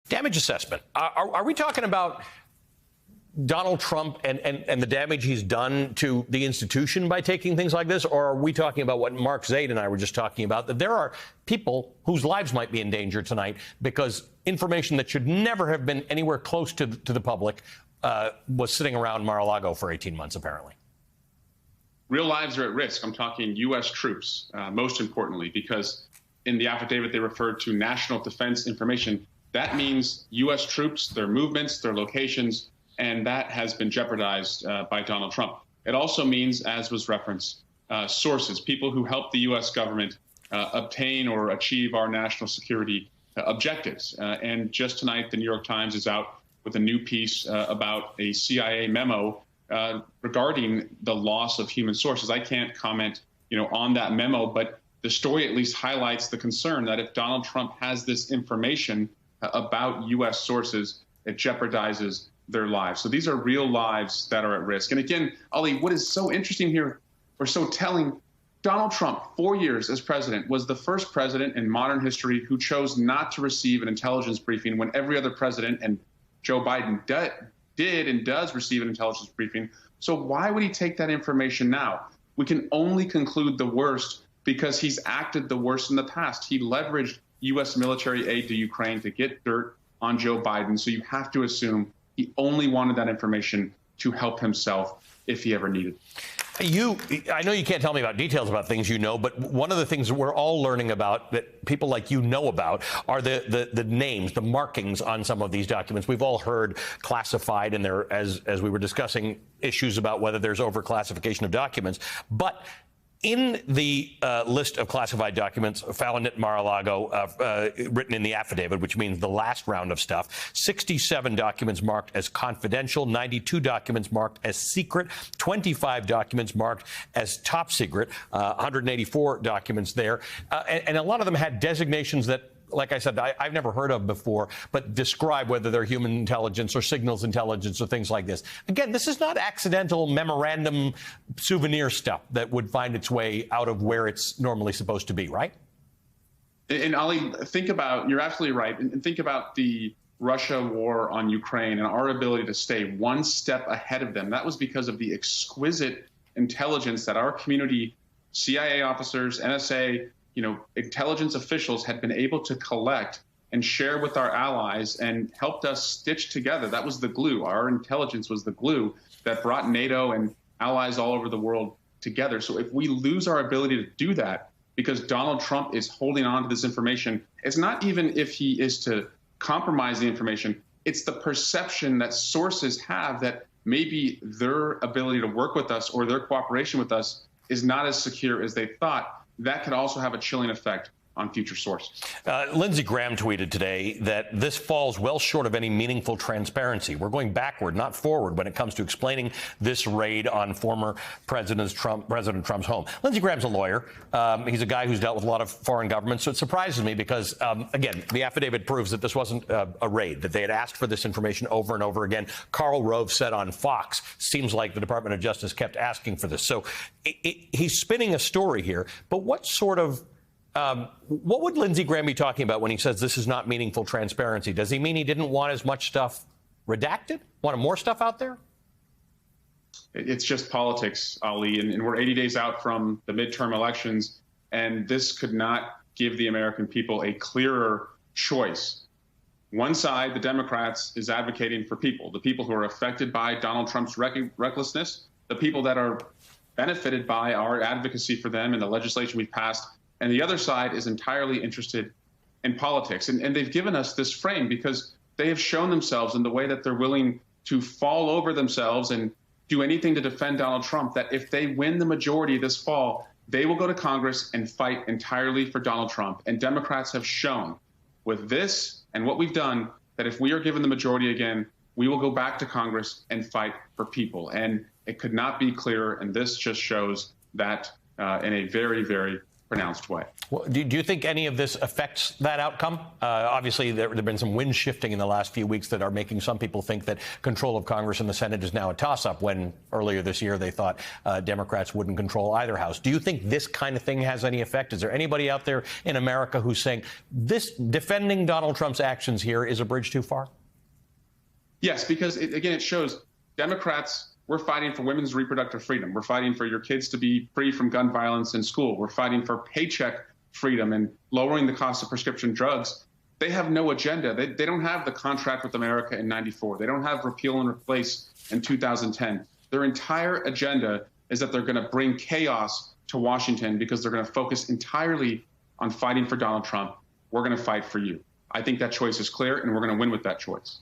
Damage assessment. Are we talking about Donald Trump and the damage he's done to the institution by taking things like this? Or are we talking about what Mark Zaid and I were just talking about, that there are people whose lives might be in danger tonight because information that should never have been anywhere close to the public was sitting around Mar-a-Lago for 18 months, apparently? Real lives are at risk. I'm talking U.S. troops, most importantly, because in the affidavit they referred to national defense information. That means U.S. troops, their movements, their locations, and that has been jeopardized by Donald Trump. It also means, as was referenced, sources, people who help the U.S. government obtain or achieve our national security objectives. And just tonight, the New York Times is out with a new piece about a CIA memo regarding the loss of human sources. I can't comment, on that memo, but the story at least highlights the concern that if Donald Trump has this information about U.S. sources, it jeopardizes their lives. So these are real lives that are at risk. And again, Ali, what is so interesting here, or so telling, Donald Trump, 4 years as president, was the first president in modern history who chose not to receive an intelligence briefing when every other president, and Joe Biden did and does receive an intelligence briefing. So why would he take that information now? We can only conclude the worst because he's acted the worst in the past. He leveraged U.S. military aid to Ukraine to get dirt on Joe Biden. So you have to assume he only wanted that information to help himself if he ever needed. I know you can't tell me about details about things you know, but one of the things that we're all learning about, that people like you know about, are the names, the markings on some of these documents. We've all heard classified, and there, as we were discussing, issues about whether there's overclassification of documents. But in the list of classified documents found at Mar-a-Lago, written in the affidavit, which means the last round of stuff, 67 documents marked as confidential, 92 documents marked as secret, 25 documents marked as top secret, 184 documents there. And a lot of them had designations that, like I said, I've never heard of before, but describe whether they're human intelligence or signals intelligence or things like this. Again, this is not accidental memorandum souvenir stuff that would find its way out of where it's normally supposed to be, right? And Ali, you're absolutely right. And think about the Russia war on Ukraine and our ability to stay one step ahead of them. That was because of the exquisite intelligence that our community, CIA officers, NSA, intelligence officials had been able to collect and share with our allies and helped us stitch together. That was the glue. Our intelligence was the glue that brought NATO and allies all over the world together. So if we lose our ability to do that because Donald Trump is holding on to this information, it's not even if he is to compromise the information, it's the perception that sources have that maybe their ability to work with us or their cooperation with us is not as secure as they thought. That could also have a chilling effect on future sources. Lindsey Graham tweeted today that this falls well short of any meaningful transparency. We're going backward, not forward, when it comes to explaining this raid on former President Trump's home. Lindsey Graham's a lawyer. He's a guy who's dealt with a lot of foreign governments, so it surprises me because, again, the affidavit proves that this wasn't a raid, that they had asked for this information over and over again. Karl Rove said on Fox, seems like the Department of Justice kept asking for this. So he's spinning a story here, but what would Lindsey Graham be talking about when he says this is not meaningful transparency? Does he mean he didn't want as much stuff redacted? Wanted more stuff out there? It's just politics, Ali, and we're 80 days out from the midterm elections, and this could not give the American people a clearer choice. One side, the Democrats, is advocating for people, the people who are affected by Donald Trump's recklessness, the people that are benefited by our advocacy for them and the legislation we've passed. And the other side is entirely interested in politics. And they've given us this frame because they have shown themselves in the way that they're willing to fall over themselves and do anything to defend Donald Trump, that if they win the majority this fall, they will go to Congress and fight entirely for Donald Trump. And Democrats have shown with this and what we've done that if we are given the majority again, we will go back to Congress and fight for people. And it could not be clearer. And this just shows that in a very, very pronounced way. Well, do you think any of this affects that outcome? Obviously, there have been some wind shifting in the last few weeks that are making some people think that control of Congress and the Senate is now a toss-up, when earlier this year they thought Democrats wouldn't control either house. Do you think this kind of thing has any effect? Is there anybody out there in America who's saying this defending Donald Trump's actions here is a bridge too far? Yes, because, it shows Democrats, we're fighting for women's reproductive freedom. We're fighting for your kids to be free from gun violence in school. We're fighting for paycheck freedom and lowering the cost of prescription drugs. They have no agenda. They don't have the contract with America in '94. They don't have repeal and replace in 2010. Their entire agenda is that they're going to bring chaos to Washington because they're going to focus entirely on fighting for Donald Trump. We're going to fight for you. I think that choice is clear, and we're going to win with that choice.